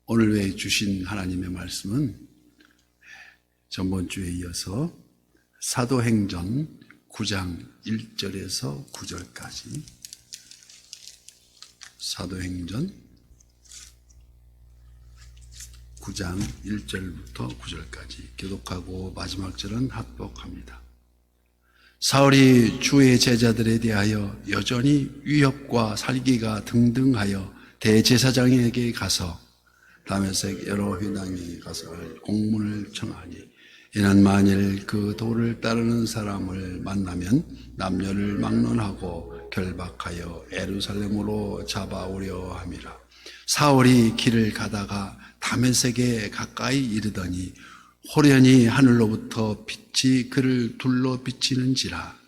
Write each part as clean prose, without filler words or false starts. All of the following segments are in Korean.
오늘 외에 주신 하나님의 말씀은 전번 주에 이어서 사도행전 9장 1절에서 9절까지, 사도행전 9장 1절부터 9절까지 교독하고 마지막 절은 합독합니다. 사울이 주의 제자들에 대하여 여전히 위협과 살기가 등등하여 대제사장에게 가서 다메섹 여러 회당에 가서 공문을 청하니, 이는 만일 그 도를 따르는 사람을 만나면 남녀를 막론하고 결박하여 예루살렘으로 잡아오려 함이라. 사울이 길을 가다가 다메섹에 가까이 이르더니 호련히 하늘로부터 빛이 그를 둘러 비치는지라.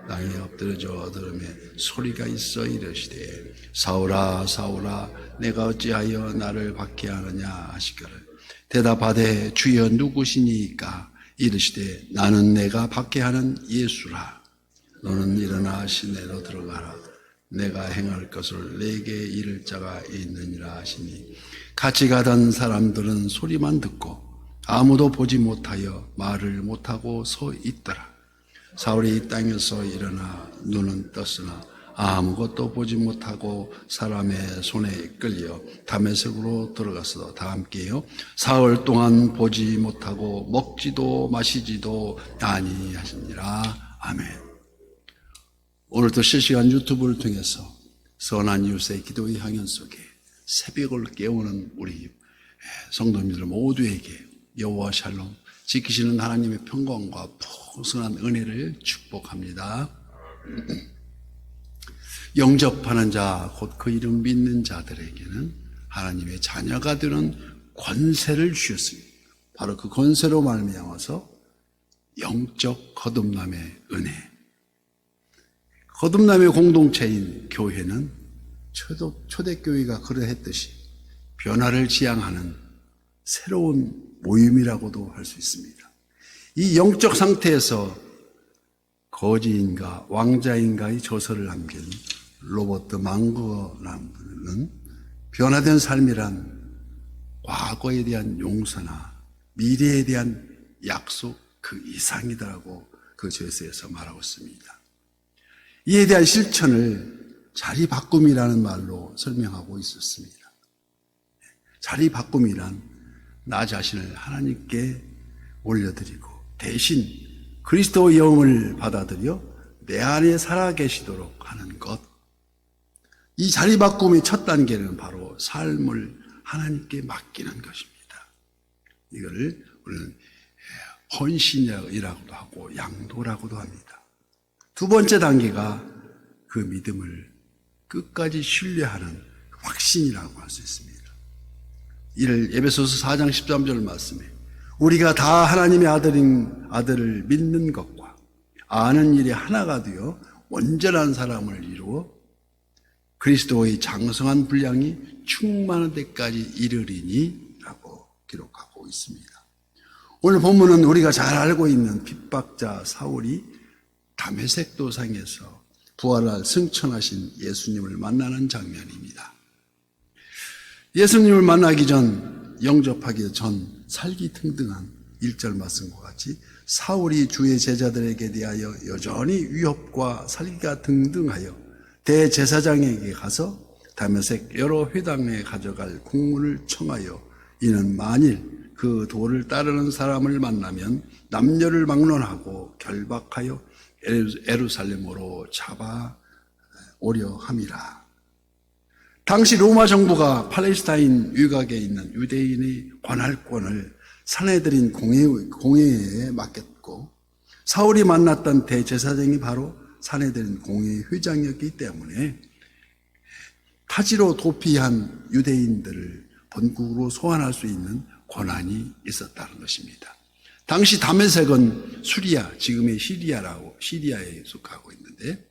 땅에 엎드려져 들으며 소리가 있어 이르시되, 사울아 사울아 내가 어찌하여 나를 박해하느냐 하시거늘, 대답하되 주여 누구시니까? 이르시되 나는 내가 박해하는 예수라. 너는 일어나 시내로 들어가라. 내가 행할 것을 내게 이를 자가 있느니라 하시니, 같이 가던 사람들은 소리만 듣고 아무도 보지 못하여 말을 못하고 서 있더라. 사울이 땅에서 일어나 눈은 떴으나 아무것도 보지 못하고 사람의 손에 끌려 다메섹으로 들어가서 다 함께요 사흘 동안 보지 못하고 먹지도 마시지도 아니하시니라. 아멘. 오늘도 실시간 유튜브를 통해서 선한 이웃의 기도의 향연 속에 새벽을 깨우는 우리 성도님들 모두에게 여호와 샬롬 지키시는 하나님의 평강과 풍성한 은혜를 축복합니다. 영접하는 자, 곧 그 이름 믿는 자들에게는 하나님의 자녀가 되는 권세를 주셨습니다. 바로 그 권세로 말미암아서 영적 거듭남의 은혜, 거듭남의 공동체인 교회는 초대교회가 그러했듯이 변화를 지향하는 새로운 모임이라고도 할 수 있습니다. 이 영적 상태에서 거지인가 왕자인가의 저서를 남긴 로버트 망거라는 분은 변화된 삶이란 과거에 대한 용서나 미래에 대한 약속 그 이상이다라고 그 저서에서 말하고 있습니다. 이에 대한 실천을 자리바꿈이라는 말로 설명하고 있었습니다. 자리바꿈이란 나 자신을 하나님께 올려드리고 대신 그리스도의 영을 받아들여 내 안에 살아계시도록 하는 것. 이 자리바꿈의 첫 단계는 바로 삶을 하나님께 맡기는 것입니다. 이걸 우리는 헌신이라고도 하고 양도라고도 합니다. 두 번째 단계가 그 믿음을 끝까지 신뢰하는 확신이라고 할 수 있습니다. 이를 에베소서 4장 13절 말씀에 우리가 다 하나님의 아들을 믿는 것과 아는 일이 하나가 되어 온전한 사람을 이루어 그리스도의 장성한 분량이 충만한 데까지 이르리니 라고 기록하고 있습니다. 오늘 본문은 우리가 잘 알고 있는 핍박자 사울이 다메섹 도상에서 부활할 승천하신 예수님을 만나는 장면입니다. 예수님을 만나기 전, 영접하기 전 살기 등등한 1절 말씀과 같이 사울이 주의 제자들에게 대하여 여전히 위협과 살기가 등등하여 대제사장에게 가서 다메섹 여러 회당에 가져갈 공문을 청하여, 이는 만일 그 도를 따르는 사람을 만나면 남녀를 막론하고 결박하여 예루살렘으로 잡아오려 함이라. 당시 로마 정부가 팔레스타인 유각에 있는 유대인의 관할권을 산헤드린 공회에 맡겼고, 사울이 만났던 대제사장이 바로 산헤드린 공회 회장이었기 때문에 타지로 도피한 유대인들을 본국으로 소환할 수 있는 권한이 있었다는 것입니다. 당시 다메섹은 수리아, 지금의 시리아에 속하고 있는데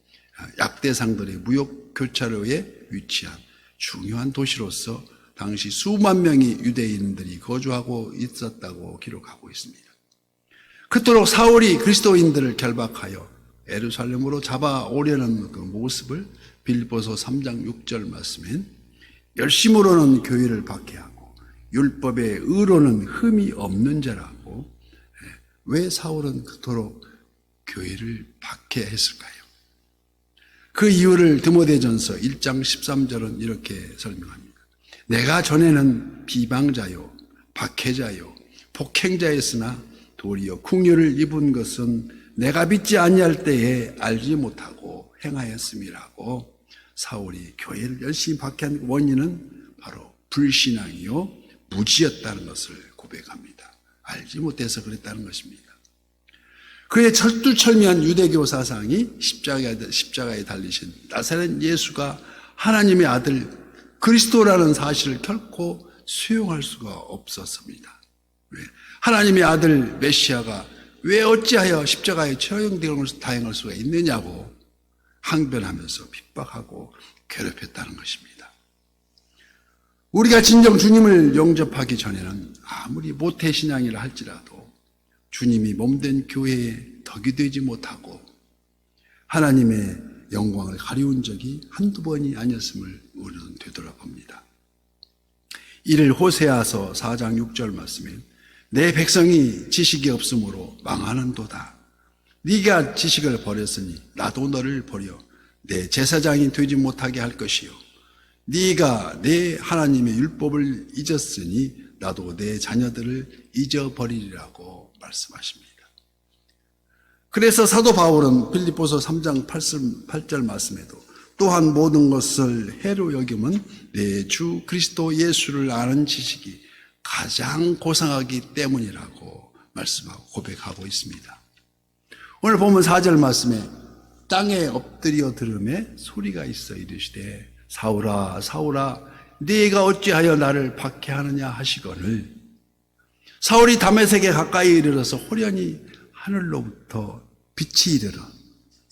약대상들의 무역 교차로에 위치한 중요한 도시로서 당시 수만 명의 유대인들이 거주하고 있었다고 기록하고 있습니다. 그토록 사울이 그리스도인들을 결박하여 예루살렘으로 잡아오려는 그 모습을 빌립보서 3장 6절 말씀엔 열심으로는 교회를 박해하고 율법의 의로는 흠이 없는 자라고. 왜 사울은 그토록 교회를 박해했을까요? 그 이유를 디모데전서 1장 13절은 이렇게 설명합니다. 내가 전에는 비방자요, 박해자요, 폭행자였으나 도리어 긍휼을 입은 것은 내가 믿지 아니할 때에 알지 못하고 행하였음이라고. 사울이 교회를 열심히 박해한 원인은 바로 불신앙이요 무지였다는 것을 고백합니다. 알지 못해서 그랬다는 것입니다. 그의 철두철미한 유대교 사상이 십자가에 달리신 나사렛 예수가 하나님의 아들 그리스도라는 사실을 결코 수용할 수가 없었습니다. 왜? 하나님의 아들 메시아가 왜 어찌하여 십자가에 다행할 수가 있느냐고 항변하면서 핍박하고 괴롭혔다는 것입니다. 우리가 진정 주님을 영접하기 전에는 아무리 모태신앙이라 할지라도 주님이 몸된 교회에 덕이 되지 못하고 하나님의 영광을 가리운 적이 한두 번이 아니었음을 우리는 되돌아봅니다. 이를 호세아서 4장 6절 말씀에 내 백성이 지식이 없으므로 망하는도다. 네가 지식을 버렸으니 나도 너를 버려 내 제사장이 되지 못하게 할 것이요 네가 내 하나님의 율법을 잊었으니 나도 내 자녀들을 잊어버리리라고 말씀하십니다. 그래서 사도 바울은 빌립보서 3장 8절 말씀에도 또한 모든 것을 해로 여김은 내 주 그리스도 예수를 아는 지식이 가장 고상하기 때문이라고 말씀하고 고백하고 있습니다. 오늘 보면 4절 말씀에 땅에 엎드려 들음에 소리가 있어 이르시되 사울아 사울아 네가 어찌하여 나를 박해하느냐 하시거늘. 사울이 다메섹에 가까이 이르러서 호련히 하늘로부터 빛이 이르러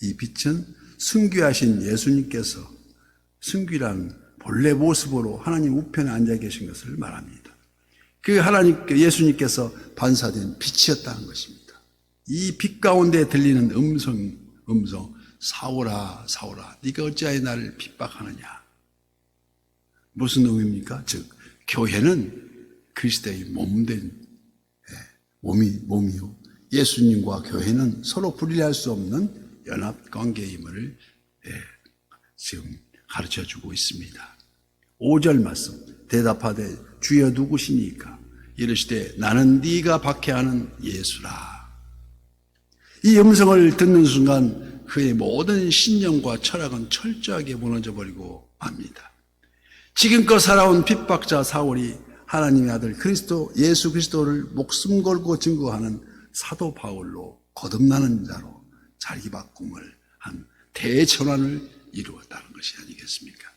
이 빛은 승귀하신 예수님께서 승귀란 본래 모습으로 하나님 우편에 앉아 계신 것을 말합니다. 그 예수님께서 반사된 빛이었다는 것입니다. 이 빛 가운데 들리는 음성 사울아 사울아 네가 어찌하여 나를 핍박하느냐. 무슨 의미입니까? 즉 교회는 그리스도의 몸된 몸이요 예수님과 교회는 서로 분리할 수 없는 연합관계임을 지금 가르쳐주고 있습니다. 5절 말씀 대답하되 주여 누구시니까 이르시되 나는 네가 박해하는 예수라. 이 음성을 듣는 순간 그의 모든 신념과 철학은 철저하게 무너져버리고 맙니다. 지금껏 살아온 핍박자 사울이 하나님의 아들 예수 그리스도를 목숨 걸고 증거하는 사도 바울로 거듭나는 자로 자기 바꿈을 한 대전환을 이루었다는 것이 아니겠습니까?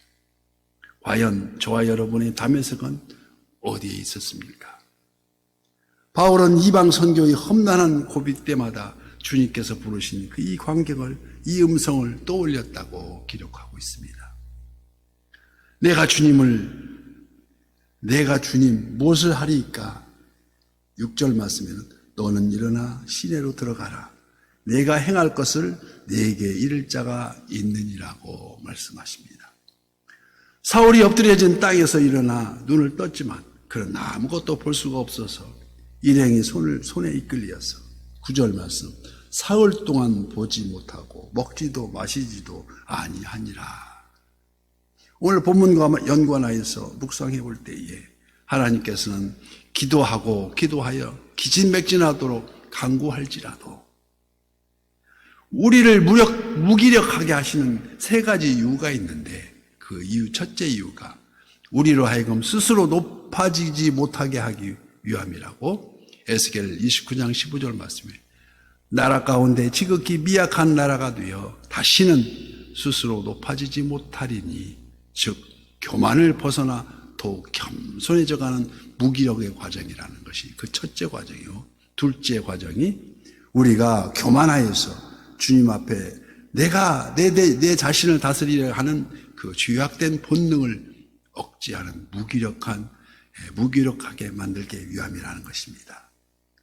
과연 저와 여러분의 다메섹은 어디에 있었습니까? 바울은 이방 선교의 험난한 고비 때마다 주님께서 부르신 이 광경을, 이 음성을 떠올렸다고 기록하고 있습니다. 내가 주님 무엇을 하리이까? 6절 말씀에는 너는 일어나 시내로 들어가라. 내가 행할 것을 네게 이를 자가 있느니라고 말씀하십니다. 사울이 엎드려진 땅에서 일어나 눈을 떴지만 그러나 아무것도 볼 수가 없어서 일행이 손에 이끌려서 9절 말씀 사흘 동안 보지 못하고 먹지도 마시지도 아니하니라. 오늘 본문과 연관하여서 묵상해 볼 때에 하나님께서는 기도하여 기진맥진하도록 간구할지라도 우리를 무기력하게 하시는 세 가지 이유가 있는데 그 이유 첫째 이유가 우리로 하여금 스스로 높아지지 못하게 하기 위함이라고 에스겔 29장 15절 말씀에 나라 가운데 지극히 미약한 나라가 되어 다시는 스스로 높아지지 못하리니 즉 교만을 벗어나 더욱 겸손해져가는 무기력의 과정이라는 것이 그 첫째 과정이요. 둘째 과정이 우리가 교만하여서 주님 앞에 내가 내 자신을 다스리려 하는 그 죄악된 본능을 억제하는 무기력하게 만들게 위함이라는 것입니다.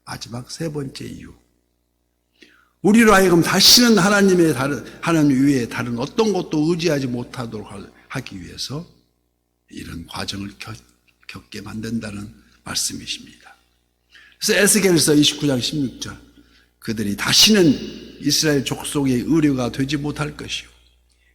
마지막 세 번째 이유. 우리로 하여금 다시는 하나님 외에 다른 어떤 것도 의지하지 못하도록 하기 위해서 이런 과정을 겪게 만든다는 말씀이십니다. 그래서 에스겔서 29장 16절, 그들이 다시는 이스라엘 족속의 의뢰가 되지 못할 것이요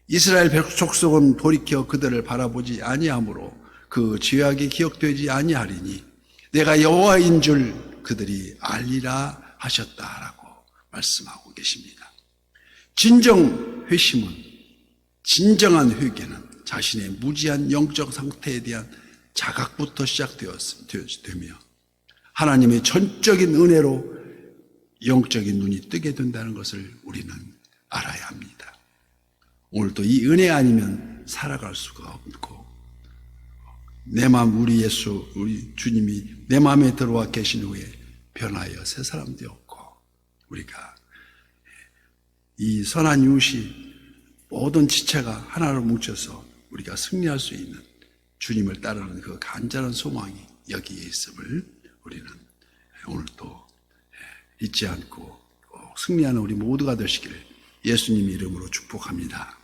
이스라엘 족속은 돌이켜 그들을 바라보지 아니하므로 그 죄악이 기억되지 아니하리니 내가 여호와인 줄 그들이 알리라 하셨다라고 말씀하고 계십니다. 진정 회심은, 진정한 회개는 자신의 무지한 영적 상태에 대한 자각부터 시작되며 하나님의 전적인 은혜로 영적인 눈이 뜨게 된다는 것을 우리는 알아야 합니다. 오늘도 이 은혜 아니면 살아갈 수가 없고, 내 마음, 우리 예수, 우리 주님이 내 마음에 들어와 계신 후에 변하여 새 사람 되었고, 우리가 이 선한 이웃이 모든 지체가 하나로 뭉쳐서 우리가 승리할 수 있는 주님을 따르는 그 간절한 소망이 여기에 있음을 우리는 오늘도 잊지 않고 꼭 승리하는 우리 모두가 되시기를 예수님 이름으로 축복합니다.